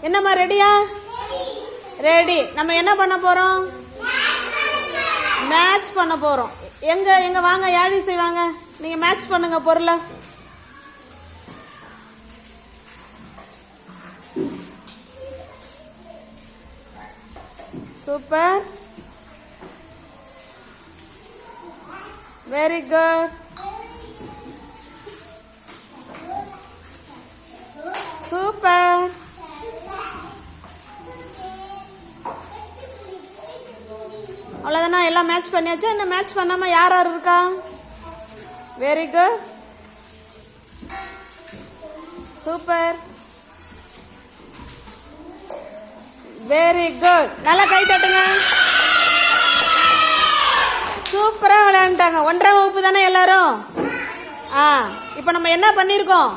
என்னம்மா ரெடியா? ரெடி. நம்ம என்ன பண்ண போறோம்? மேட்ச் பண்ண போறோம். எங்க எங்க வாங்க, யாழி செய்வாங்க, நீங்க மேட்ச் பண்ணுங்க பொருளை. Super, very good, super. அவ்வளோதானா? எல்லாம் மேட்ச் பண்ணியாச்சா? என்ன மேட்ச் பண்ணாம யார் யார் இருக்கா? Very good, super, very good. நல்லா கை தட்டுங்க. சூப்பரா விளையாண்டுட்டாங்க. 1ஆம் வகுப்பு தானே எல்லாரும்? இப்போ நம்ம என்ன பண்ணியிருக்கோம்?